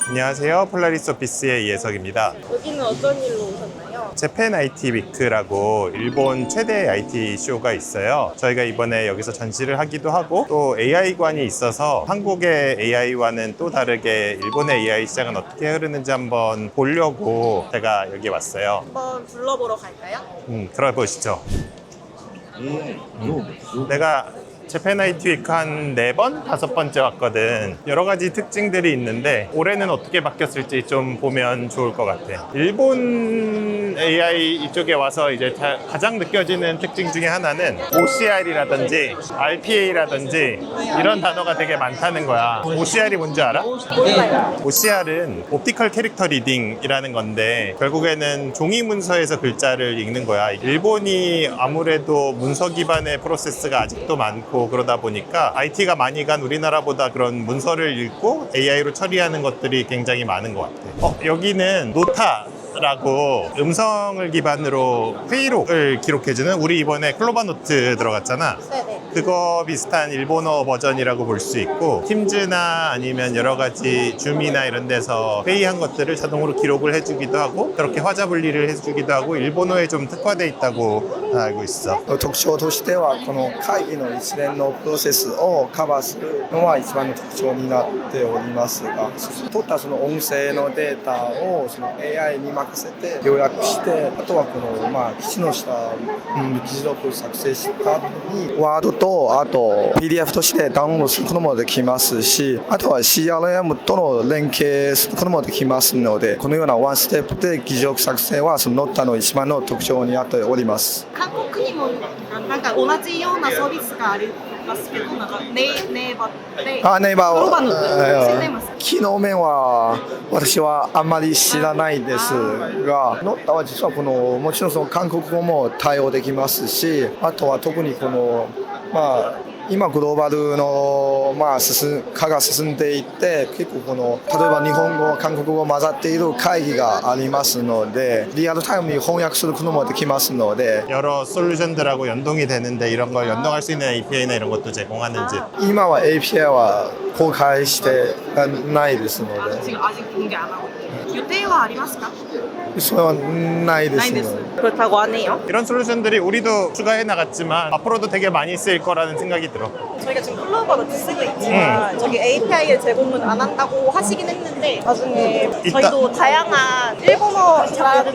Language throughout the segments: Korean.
안녕하세요. 폴라리스 오피스의 이혜석입니다. 여기는 어떤 일로 오셨나요? 재팬 IT 위크라고 일본 최대 IT 쇼가 있어요. 저희가 이번에 여기서 전시를 하기도 하고 또 AI관이 있어서 한국의 AI와는 또 다르게 일본의 AI 시장은 어떻게 흐르는지 한번 보려고 제가 여기 왔어요. 한번 둘러보러 갈까요? 들어보시죠. 내가 재팬 IT 위크 한 4번? 5번째 왔거든. 여러 가지 특징들이 있는데 올해는 어떻게 바뀌었을지 좀 보면 좋을 것 같아. 일본 AI 이쪽에 와서 이제 가장 느껴지는 특징 중에 하나는 OCR이라든지 RPA라든지 이런 단어가 되게 많다는 거야. OCR이 뭔지 알아? 몰라요. OCR은 옵티컬 캐릭터 리딩이라는 건데 결국에는 종이 문서에서 글자를 읽는 거야. 일본이 아무래도 문서 기반의 프로세스가 아직도 많고 그러다 보니까 IT가 많이 간 우리나라보다 그런 문서를 읽고 AI로 처리하는 것들이 굉장히 많은 것 같아. 여기는 노타라고 음성을 기반으로 회의록을 기록해주는, 우리 이번에 클로바노트 들어갔잖아. 네네. 그거 비슷한 일본어 버전이라고 볼 수 있고, 팀즈나 아니면 여러 가지 줌이나 이런 데서 회의한 것들을 자동으로 기록을 해주기도 하고 그렇게 화자 분리를 해주기도 하고 일본어에 좀 특화돼 있다고 알고 있어. 特徴としてはこの会議の一連のプロセスをカバーするのは一番の特徴になっておりますが、取ったその音声のデータをその AI に任せて要約して、あとはこの記事のした議事録を作成した後にワードとあと PDF としてダウンロードすることもできますし、あとは CRM との連携することもできますので、このようなワンステップで議事録作成はそのノッタの一番の特徴になっております。韓国にもなんか同じようなサービスがありますけど、なんかネイバーでネイバーロバの知ってます。機能面は私はあんまり知らないですが、ノッタは実はこのもちろんその韓国語も対応できますし、あとは特にこの今グローバルの化が進んでいって結構この例えば日本語韓国語混ざっている会議がありますのでリアルタイムに翻訳することもできますので 여러 솔루션들하고 연동이 되는데 이런 걸 연동할 수 있는 API나 이런 것도 제공하는지. 今は API は公開してないですので 지금 아직 공개 안 하고 있어요.予定はありますか？それはないですので 그렇다고 하네요. 이런 솔루션들이 우리도 추가해 나갔지만 앞으로도 되게 많이 쓰일 거라는 생각이 들어. 저희가 지금 클로버로 쓰고 있지만 저기 API를 제공은 안 한다고 하시긴 했는데 나중에 저희도 다양한 일본어 잘하는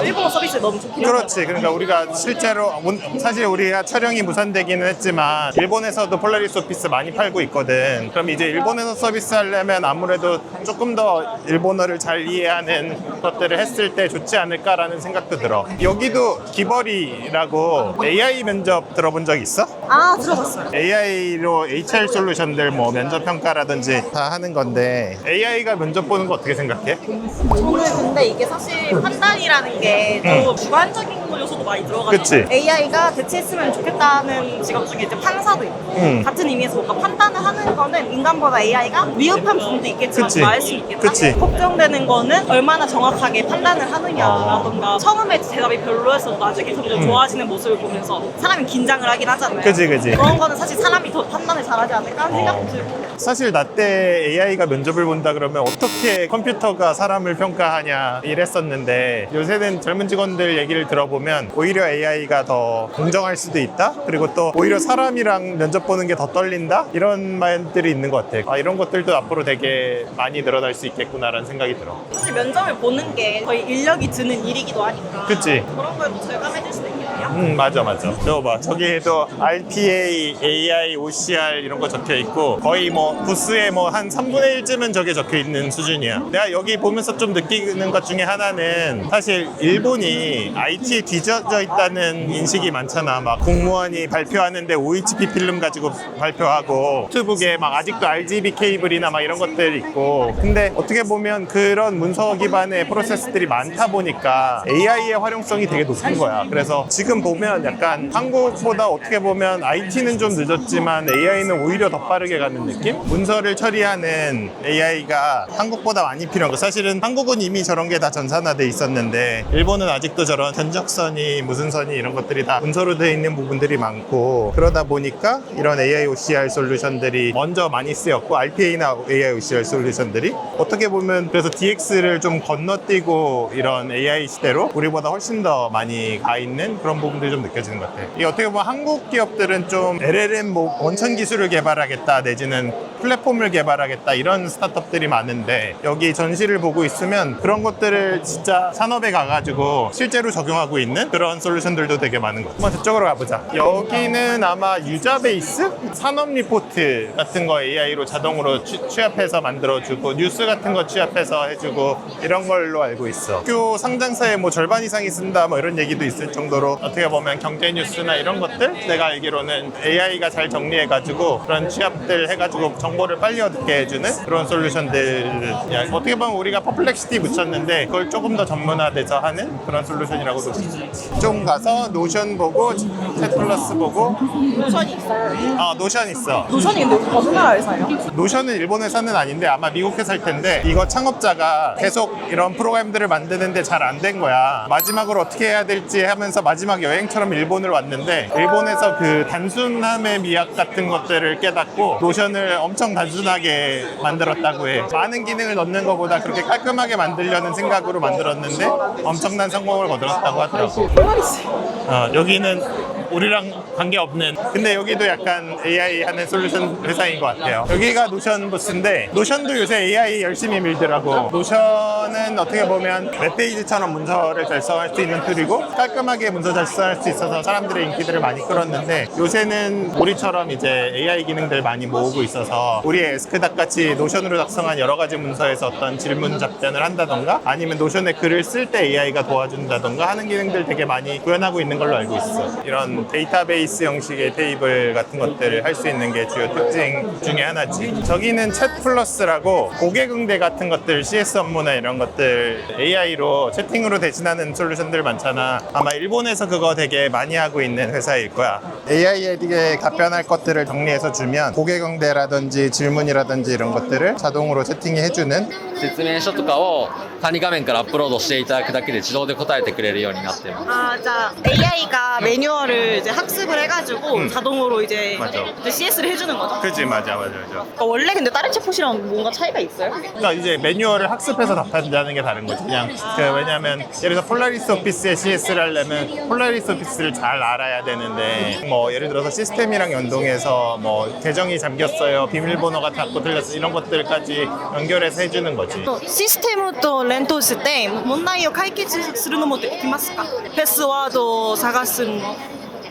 일본어 서비스 너무 좋긴 해요. 그렇지. 그러니까 우리가 실제로 사실 우리가 촬영이 무산되기는 했지만 일본에서도 폴라리스 오피스 많이 팔고 있거든. 그럼 이제 일본에서 서비스 하려면 아무래도 조금 더 일본어를 잘 이해하는 것들을 했을 때 좋지 않을까라는 생각도 들어. 여기도 기버리라고 AI 면접 들어본 적 있어? 아 들어봤어요. AI로 HR 솔루션들 뭐 면접 평가라든지 다 하는 건데 AI가 면접 보는 거 어떻게 생각해? 저는 근데 이게 사실 판단이라는 게 좀 주관적인 요소도 많이 들어가지고 그치. AI가 대체했으면 좋겠다는 직업 중에 이제 판사도 있고 같은 의미에서 뭔가 판단을 하는 거는 인간보다 AI가 위협한 부분도 있겠지만 그치. 나을 수 있겠다. 그치. 걱정되는 거는 얼마나 정확하게 판단을 하느냐라던가 처음에 대답이 별로였어도 나중에 점점 좋아지는 모습을 보면서 사람이 긴장을 하긴 하잖아요. 그치. 그런 거는 사실 사람이 더 판단을 잘하지 않을까 하는 생각도 들고 사실 나 때 AI가 면접을 본다 그러면 어떻게 컴퓨터가 사람을 평가하냐 이랬었는데 요새는 젊은 직원들 얘기를 들어보면 오히려 AI가 더 공정할 수도 있다? 그리고 또 오히려 사람이랑 면접 보는 게 더 떨린다? 이런 말들이 있는 것 같아. 이런 것들도 앞으로 되게 많이 늘어날 수 있겠구나라는 생각이 들어. 사실 면접을 보는 게 거의 인력이 드는 일이기도 하니까 그치? 그런 걸 또 절감해 줄 수도 있겠네요. 맞아. 저거 봐. 저기에도 RPA, AI, OCR 이런 거 적혀 있고 거의 뭐 부스에 뭐 한 3분의 1쯤은 저게 적혀 있는 수준이야. 내가 여기 보면서 좀 느끼는 것 중에 하나는 사실 일본이 IT에 뒤져져 있다는 인식이 많잖아. 막 공무원이 발표하는데 OHP 필름 가지고 발표하고 노트북에 막 아직도 RGB 케이블이나 막 이런 것들 있고 근데 어떻게 보면 그런 문서 기반의 프로세스들이 많다 보니까 AI의 활용성이 되게 높은 거야. 그래서 지금 지금 보면 약간 한국보다 어떻게 보면 IT는 좀 늦었지만 AI는 오히려 더 빠르게 가는 느낌? 문서를 처리하는 AI가 한국보다 많이 필요한 거. 사실은 한국은 이미 저런 게 다 전산화돼 있었는데 일본은 아직도 저런 견적선이 무슨 선이 이런 것들이 다 문서로 되어 있는 부분들이 많고, 그러다 보니까 이런 AI OCR 솔루션들이 먼저 많이 쓰였고, RPA나 AI OCR 솔루션들이 어떻게 보면 그래서 DX를 좀 건너뛰고 이런 AI 시대로 우리보다 훨씬 더 많이 가 있는 그런 부분들이 좀 느껴지는 것 같아요. 이게 어떻게 보면 한국 기업들은 좀 LLM 뭐 원천 기술을 개발하겠다 내지는 플랫폼을 개발하겠다 이런 스타트업들이 많은데, 여기 전시를 보고 있으면 그런 것들을 진짜 산업에 가가지고 실제로 적용하고 있는 그런 솔루션들도 되게 많은 것 같아요. 한번 저쪽으로 가보자. 여기는 아마 유저 베이스? 산업 리포트 같은 거 AI로 자동으로 취합해서 만들어주고, 뉴스 같은 거 취합해서 해주고 이런 걸로 알고 있어. 학교 상장사의 뭐 절반 이상이 쓴다 뭐 이런 얘기도 있을 정도로, 어떻게 보면 경제 뉴스나 이런 것들 내가 알기로는 AI가 잘 정리해가지고 그런 취합들 해가지고 정보를 빨리 얻게 해주는 그런 솔루션들. 어떻게 보면 우리가 퍼플렉시티 붙였는데 그걸 조금 더 전문화돼서 하는 그런 솔루션이라고 볼 수 있어요. 좀 가서 노션 보고 챗 플러스 보고. 노션이 있어요. 노션 있어. 노션이 근데 어느 나라 회사예요? 노션은 일본 회사는 아닌데 아마 미국 회사일 텐데, 이거 창업자가 계속 이런 프로그램들을 만드는데 잘 안 된 거야. 마지막으로 어떻게 해야 될지 하면서 마지막 여행처럼 일본을 왔는데, 일본에서 그 단순함의 미학 같은 것들을 깨닫고 노션을 엄청 단순하게 만들었다고 해. 많은 기능을 넣는 것보다 그렇게 깔끔하게 만들려는 생각으로 만들었는데 엄청난 성공을 거둘렀다고 하더라고. 여기는 우리랑 관계없는, 근데 여기도 약간 AI 하는 솔루션 회사인 것 같아요. 여기가 노션 부스인데, 노션도 요새 AI 열심히 밀더라고. 노션은 어떻게 보면 웹페이지처럼 문서를 작성할 수 있는 툴이고, 깔끔하게 문서 작성할 수 있어서 사람들의 인기들을 많이 끌었는데, 요새는 우리처럼 이제 AI 기능들 많이 모으고 있어서 우리의 에스크닥 같이 노션으로 작성한 여러 가지 문서에서 어떤 질문 답변을 한다던가, 아니면 노션에 글을 쓸 때 AI가 도와준다던가 하는 기능들 되게 많이 구현하고 있는 걸로 알고 있어. 이런 데이터베이스 형식의 테이블 같은 것들을 할 수 있는 게 주요 특징 중에 하나지. 저기는 챗 플러스라고 고객 응대 같은 것들, CS 업무나 이런 것들 AI로 채팅으로 대신하는 솔루션들 많잖아. 아마 일본에서 그거 되게 많이 하고 있는 회사일 거야. AI에게 답변할 것들을 정리해서 주면 고객 응대라든지 질문이라든지 이런 것들을 자동으로 채팅이 해주는. 説明書とかを管理画面からアップロードしていただくだけで自動で答えてくれるようになってます。 자, AI가 매뉴얼을 이제 학습을 해가지고 자동으로 이제 맞아. CS를 해주는 거죠. 그치, 맞아. 그러니까 원래 근데 다른 챗봇이랑 뭔가 차이가 있어요? 그러니까 이제 매뉴얼을 학습해서 답한다는 게 다른 거지. 그냥 왜냐면 예를 들어서 폴라리스 오피스에 CS를 하려면 폴라리스 오피스를 잘 알아야 되는데, 뭐 예를 들어서 시스템이랑 연동해서 뭐 계정이 잠겼어요, 비밀번호가 닫고 틀렸어, 이런 것들까지 연결해서 해주는 거지. システムと連動して問題を解決するのもできますか？パスワードを探すの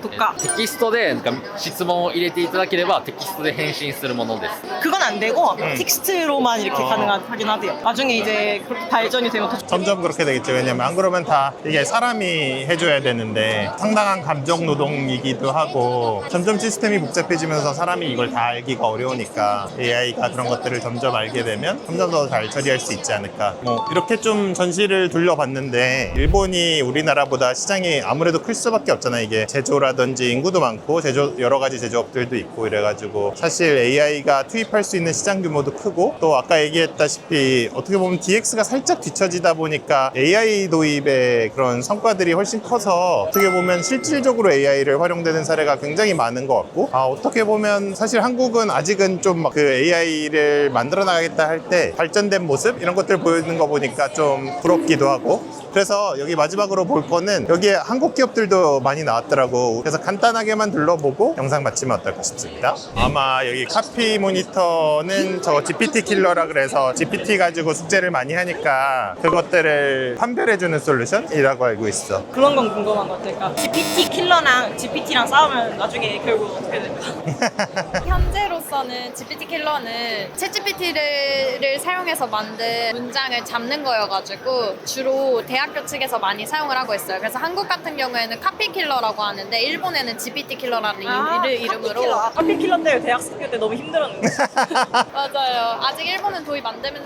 とか。テキストでなんか質問を入れていただければテキストで返信するものです。 그건 안 되고 텍스트로만 이렇게 가능하긴 하대요. 나중에 이제 그렇게 발전이 되면 더 점점 그렇게 되겠죠. 왜냐면 안 그러면 다 이게 사람이 해줘야 되는데 상당한 감정 노동이기도 하고, 점점 시스템이 복잡해지면서 사람이 이걸 다 알기가 어려우니까 AI가 그런 것들을 점점 알게 되면 점점 더 잘 처리할 수 있지 않을까. 뭐 이렇게 좀 전시를 둘러봤는데, 일본이 우리나라보다 시장이 아무래도 클 수밖에 없잖아. 이게 제조라든지 인구도 많고 여러 가지 제조업들도 있고 이래가지고 사실 AI가 투입할 수 있는 시장 규모도 크고, 또 아까 얘기했다시피 어떻게 보면 DX가 살짝 뒤처지다 보니까 AI 도입의 그런 성과들이 훨씬 커서 어떻게 보면 실질적으로 AI를 활용되는 사례가 굉장히 많은 것 같고, 어떻게 보면 사실 한국은 아직은 좀 그 AI를 만들어 나가겠다 할 때 발전된 모습 이런 것들 보여주는 거 보니까 좀 부럽기도 하고, 그래서 여기 마지막으로 볼 거는 여기에 한국 기업들도 많이 나왔더라고. 그래서 간단하게만 둘러보고 영상 마치면 어떨까 싶습니다. 아마 여기 카피 모니터는 저 GPT 킬러라 그래서 GPT 가지고 숙제를 많이 하니까 그것들을 판별해주는 솔루션이라고 알고 있어. 그런 건 궁금한 것 같아요. 그러니까 GPT 킬러랑 GPT랑 싸우면 나중에 결국 어떻게 될까? 현재로서는 GPT 킬러는 챗GPT를 사용해서 만든 문장을 잡는 거여가지고 주로 대학교 측에서 많이 사용을 하고 있어요. 그래서 한국 같은 경우에는 카피 킬러라고 하는데 일본에는 GPT 킬러라는 이름으로. 카피 킬러인데 대학 학교 때 너무 힘들었는데. 맞아요. 아직 일본은 도입 안 되는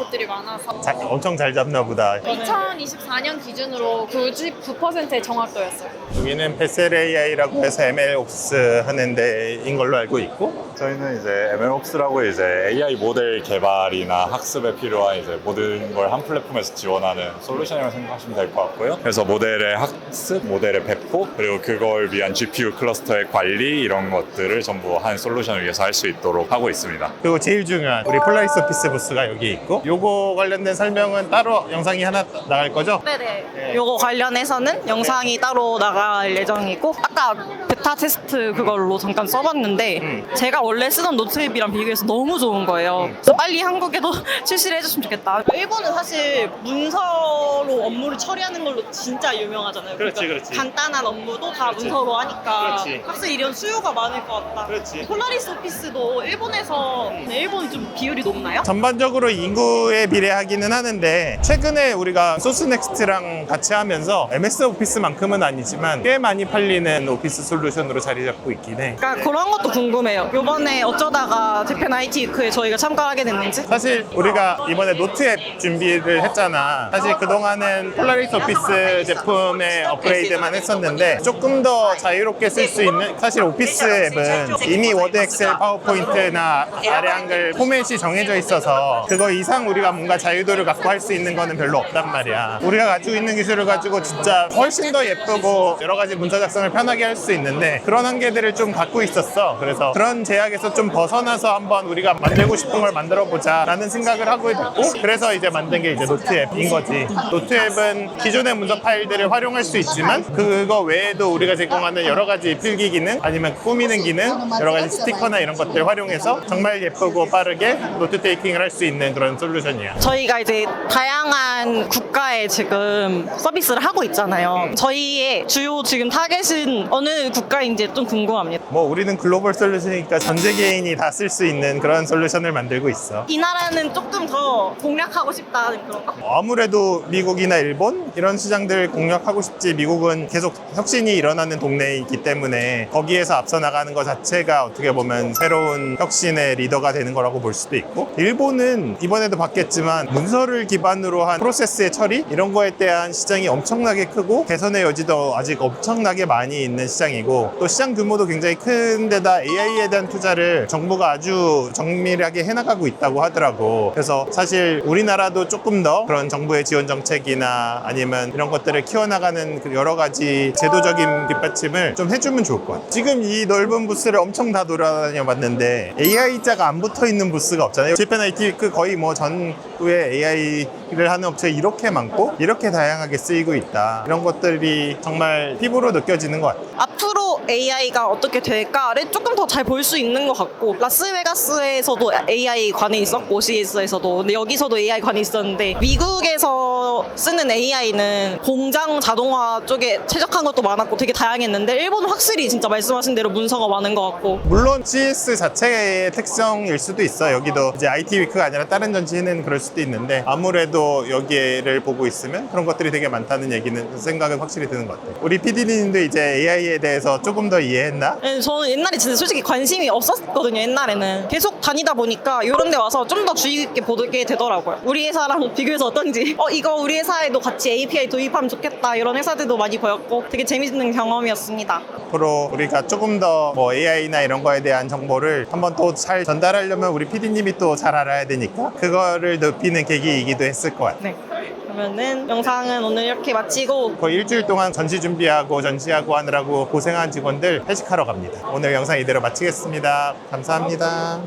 곳들이 많아서 엄청 잘 잡나 보다. 2024년 기준으로 99%의 정확도였어요. 여기는 베셀 AI라고 해서 MLOps 하는 데인 걸로 알고 있고, 저희는 이제 MLOps라고 이제 AI 모델 개발이나 학습에 필요한 이제 모든 걸 한 플랫폼에서 지원하는 솔루션이라고 생각하시면 될 것 같고요. 그래서 모델의 학습, 모델의 배포, 그리고 그걸 위한 GPU 클러스터의 관리 이런 것들을 전부 한 솔루션을 위해서 할 수 있도록 하고 있습니다. 그리고 제일 중요한 우리 폴라리스 오피스 부스가 여기 있고, 요거 관련된 설명은 따로 영상이 하나 나갈 거죠? 네네. 요거 관련해서는 영상이 따로 나갈 예정이고, 아까 베타 테스트 그걸로 잠깐 써봤는데 제가 원래 쓰던 노트앱이랑 비교해서 너무 좋은 거예요. 그래서 빨리 한국에도 출시를 해줬으면 좋겠다. 일본은 사실 문서로 업무를 처리하는 걸로 진짜 유명하잖아요. 그렇지, 그러니까 그렇지. 간단한 업무도 다 문서로 하니까 그렇지. 확실히 이런 수요가 많을 것 같다. 그렇지. 폴라리스 오피스도 일본에서 일본은 좀 비율이 높나요? 전반적으로 인구에 비례하기는 하는데, 최근에 우리가 소스넥스트랑 같이 하면서 MS 오피스만큼은 아니지만 꽤 많이 팔리는 오피스 솔루션으로 자리 잡고 있긴 해. 그러니까 그런 것도 궁금해요. 요번에 어쩌다가 재팬 IT 위크에 저희가 참가하게 됐는지. 사실 우리가 이번에 노트앱 준비를 했잖아. 사실 그동안은 폴라리스 오피스 제품의 업그레이드만 했었는데, 조금 더 자유롭게 쓸 수 있는, 사실 오피스 앱은 이미 워드, 엑셀, 파워포인트나 아래 한글 포맷이 정해져 있어서 그거 이상 우리가 뭔가 자유도를 갖고 할 수 있는 거는 별로 없단 말이야. 우리가 가지고 있는 기술을 가지고 진짜 훨씬 더 예쁘고 여러 가지 문서 작성을 편하게 할 수 있는데, 그런 한계들을 좀 갖고 있었어. 그래서 그런 제약에서 좀 벗어나서 한번 우리가 만들고 싶은 걸 만들어 보자 라는 생각을 하고 있고, 그래서 이제 만든 게 이제 노트앱인 거지. 노트앱은 기존의 문서 파일들을 활용할 수 있지만 그거 외에도 우리가 제공하는 여러 가지 필기 기능, 아니면 꾸미는 기능, 여러 가지 스티커나 이런 것들 활용해서 정말 예쁘고 빠르게 노트 테이킹을 할 수 있는 그런 솔루션이야. 저희가 이제 다양한 국가에 지금 서비스를 하고 있잖아요. 저희의 주요 지금 타겟은 어느 국가인지 좀 궁금합니다. 뭐 우리는 글로벌 솔루션이니까 전 세계인이 다 쓸 수 있는 그런 솔루션을 만들고 있어. 이 나라는 조금 더 공략하고 싶다는 그런 거? 아무래도 미국이나 일본 이런 시장들 공략하고 싶지. 미국은 계속 혁신이 일어나는 동네이기 때문에 거기에서 앞서 나가는 것 자체가 어떻게 보면 새로운 혁신의 리더가 되는 거라고 볼 수도 있고, 일본은 이번에도 봤겠지만 문서를 기반으로 한 프로세스의 처리 이런 거에 대한 시장이 엄청나게 크고 개선의 여지도 아직 엄청나게 많이 있는 시장이고, 또 시장 규모도 굉장히 큰 데다 AI에 대한 투자를 정부가 아주 정밀하게 해나가고 있다고 하더라고. 그래서 사실 우리나라도 조금 더 그런 정부의 지원 정책이나 아니면 이런 것들을 키워나가는 그 여러 가지 제도적인 뒷받침을 좀 해주면 좋을 것 같아. 지금 이 넓은 부스를 엄청 다 돌아다녀 봤는데 AI자가 안 붙어 있는 부스가 없잖아요. 재팬 IT 위크 거의 뭐 전부에 AI를 하는 업체 이렇게 많고 이렇게 다양하게 쓰이고 있다. 이런 것들이 정말 피부로 느껴지는 것 같아요. 앞으로 AI가 어떻게 될까를 조금 더 잘 볼 수 있는 것 같고, 라스베가스에서도 AI 관이 있었고 CES에서도, 근데 여기서도 AI 관이 있었는데 미국에서 쓰는 AI는 공장 자동화 쪽에 최적한 것도 많았고 되게 다양했는데, 일본은 확실히 진짜 말씀하신 대로 문서가 많은 것 같고. 물론 CS 자체의 특성일 수도 있어. 여기도 이제 IT 위크가 아니라 다른 전시는 그럴 수도 있는데, 아무래도 여기를 보고 있으면 그런 것들이 되게 많다는 얘기는 생각은 확실히 드는 것 같아요. 우리 PD님도 이제 AI에 대해서 조금 더 이해했나? 네, 저는 옛날에 진짜 솔직히 관심이 없었거든요. 옛날에는 계속 다니다 보니까 이런 데 와서 좀 더 주의 깊게 보게 되더라고요. 우리 회사랑 비교해서 어떤지, 이거 우리 회사에도 같이 API 도입하면 좋겠다, 이런 회사들도 많이 보였고 되게 재밌는 경험이었습니다. 앞으로 우리가 조금 더 뭐 AI나 이런 거에 대한 정보를 한번 또 잘 전달하려면 우리 PD님이 또 잘 알아야 되니까 그거를 높이는 계기이기도 했을 것 같아요. 네. 그러면은 영상은 오늘 이렇게 마치고, 거의 일주일 동안 전시 준비하고 전시하고 하느라고 고생한 직원들 회식하러 갑니다. 오늘 영상 이대로 마치겠습니다. 감사합니다.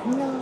안녕.